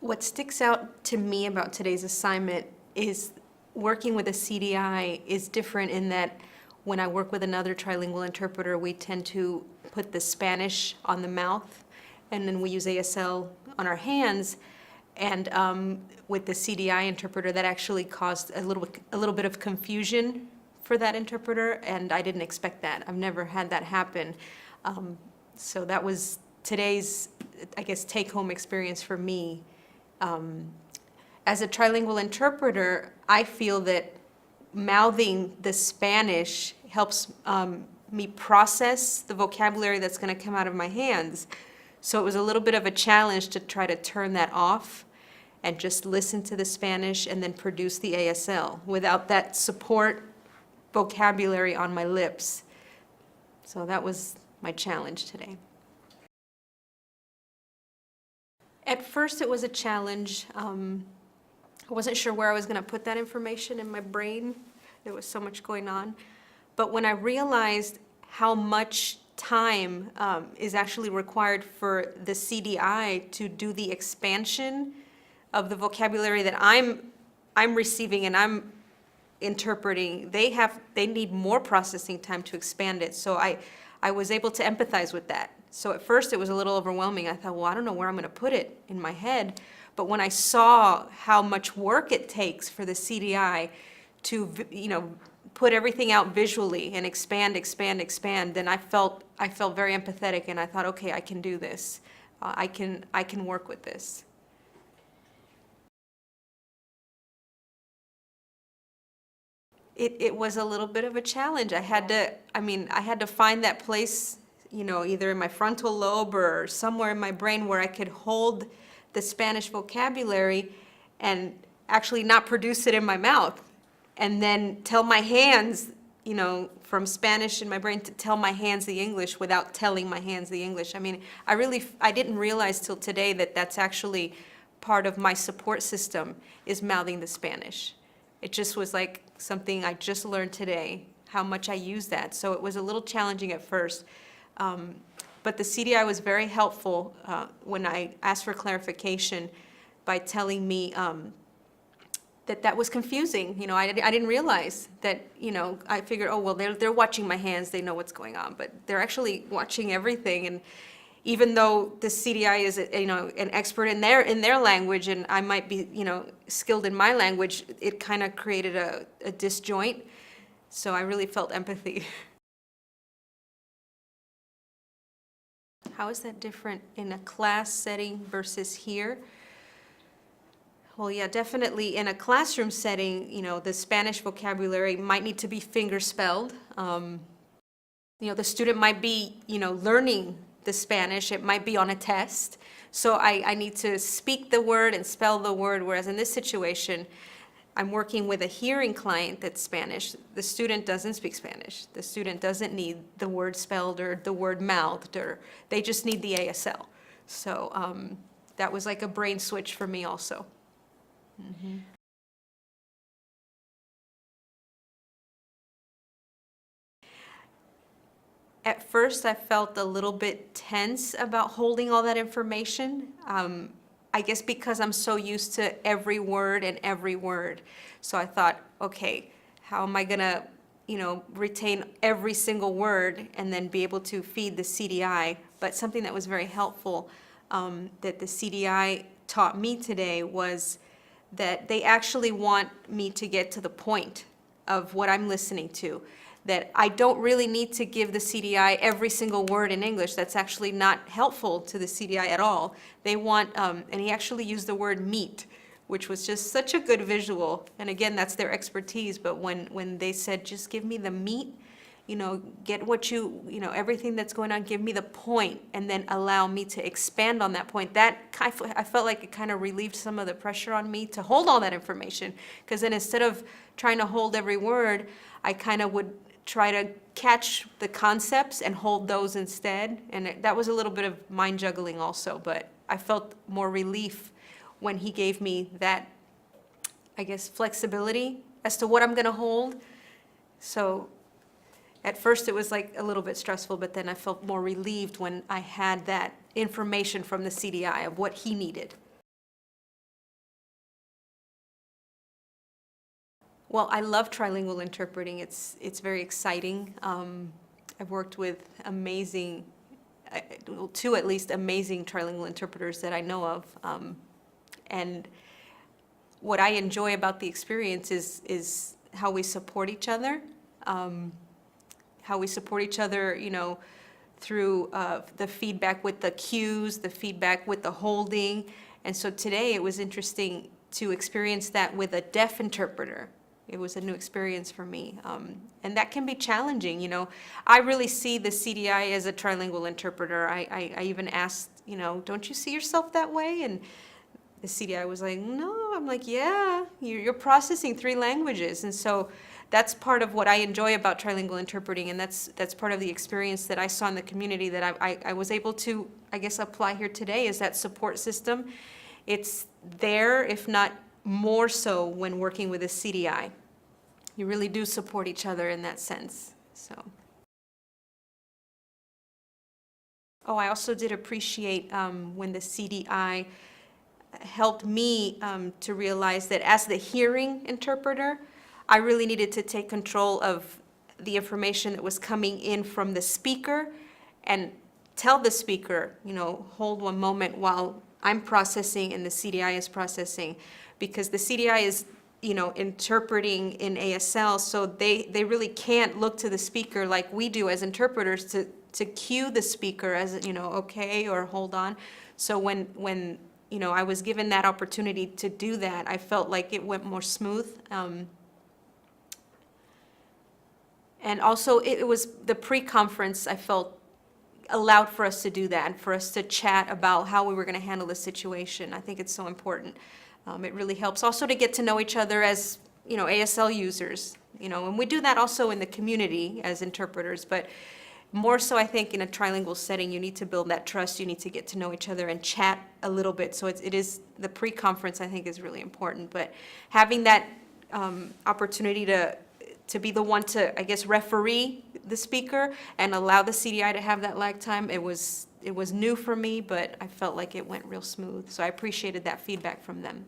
What sticks out to me about today's assignment is working with a CDI is different in that when I work with another trilingual interpreter, we tend to put the Spanish on the mouth, and then we use ASL on our hands. And with the CDI interpreter, that actually caused a little bit of confusion for that interpreter, and I didn't expect that. I've never had that happen. So that was today's, I guess, take-home experience for me. As a trilingual interpreter, I feel that mouthing the Spanish helps me process the vocabulary that's going to come out of my hands. So it was a little bit of a challenge to try to turn that off and just listen to the Spanish and then produce the ASL without that support vocabulary on my lips. So that was my challenge today. At first it was a challenge. I wasn't sure where I was going to put that information in my brain. There was so much going on. But when I realized how much time is actually required for the CDI to do the expansion of the vocabulary that I'm receiving and I'm interpreting, they need more processing time to expand it. So I was able to empathize with that. So at first it was a little overwhelming. I thought, well, I don't know where I'm going to put it in my head. But when I saw how much work it takes for the CDI to, put everything out visually and expand, then I felt very empathetic, and I thought, okay, I can do this. I can work with this. It was a little bit of a challenge. I had to find that place, either in my frontal lobe or somewhere in my brain where I could hold the Spanish vocabulary and actually not produce it in my mouth, and then tell my hands, from Spanish in my brain to tell my hands the English without telling my hands the English. I didn't realize till today that that's actually part of my support system, is mouthing the Spanish. It just was like something I just learned today, how much I use that. So it was a little challenging at first. But the CDI was very helpful when I asked for clarification by telling me that was confusing. I didn't realize that, I figured, oh, well, they're watching my hands, they know what's going on, but they're actually watching everything. And even though the CDI is, an expert in their language, and I might be, skilled in my language, it kind of created a disjoint. So I really felt empathy. How is that different in a class setting versus here? Well, yeah, definitely in a classroom setting, the Spanish vocabulary might need to be finger spelled. The student might be, learning the Spanish. It might be on a test. So I need to speak the word and spell the word, whereas in this situation, I'm working with a hearing client that's Spanish. The student doesn't speak Spanish. The student doesn't need the word spelled or the word mouthed, or they just need the ASL. So that was like a brain switch for me also. Mm-hmm. At first, I felt a little bit tense about holding all that information. I guess because I'm so used to every word and every word. So I thought, okay, how am I gonna, retain every single word and then be able to feed the CDI? But something that was very helpful that the CDI taught me today was that they actually want me to get to the point of what I'm listening to. That I don't really need to give the CDI every single word in English. That's actually not helpful to the CDI at all. They want, and he actually used the word meat, which was just such a good visual. And again, that's their expertise, but when they said, just give me the meat, get what everything that's going on, give me the point, and then allow me to expand on that point. That, I felt like it kind of relieved some of the pressure on me to hold all that information, because then instead of trying to hold every word, I kind of would try to catch the concepts and hold those instead. And that was a little bit of mind juggling also, but I felt more relief when he gave me that, I guess, flexibility as to what I'm gonna hold. So at first it was like a little bit stressful, but then I felt more relieved when I had that information from the CDI of what he needed. Well, I love trilingual interpreting. It's very exciting. I've worked with amazing, well, two at least amazing trilingual interpreters that I know of. And what I enjoy about the experience is how we support each other, you know, through the feedback with the cues, the feedback with the holding. And so today it was interesting to experience that with a deaf interpreter. It was a new experience for me. And that can be challenging, you know. I really see the CDI as a trilingual interpreter. I even asked, you know, don't you see yourself that way? And the CDI was like, no. I'm like, yeah, you're processing 3 languages. And so that's part of what I enjoy about trilingual interpreting, and that's part of the experience that I saw in the community that I was able to, I guess, apply here today, is that support system. It's there, if not more so, when working with a CDI. You really do support each other in that sense. So. Oh, I also did appreciate when the CDI helped me to realize that as the hearing interpreter, I really needed to take control of the information that was coming in from the speaker and tell the speaker, you know, hold one moment while I'm processing and the CDI is processing, because the CDI is, you know, interpreting in ASL, so they really can't look to the speaker like we do as interpreters to cue the speaker as, you know, okay, or hold on. So when you know, I was given that opportunity to do that, I felt like it went more smooth. And also, it was the pre-conference, I felt, allowed for us to do that, and for us to chat about how we were going to handle the situation. I think it's so important. It really helps also to get to know each other as, you know, ASL users, you know, and we do that also in the community as interpreters, but more so, I think, in a trilingual setting, you need to build that trust. You need to get to know each other and chat a little bit. So it is the pre-conference, I think, is really important. But having that opportunity to be the one to, I guess, referee the speaker and allow the CDI to have that lag time, it was new for me, but I felt like it went real smooth. So I appreciated that feedback from them.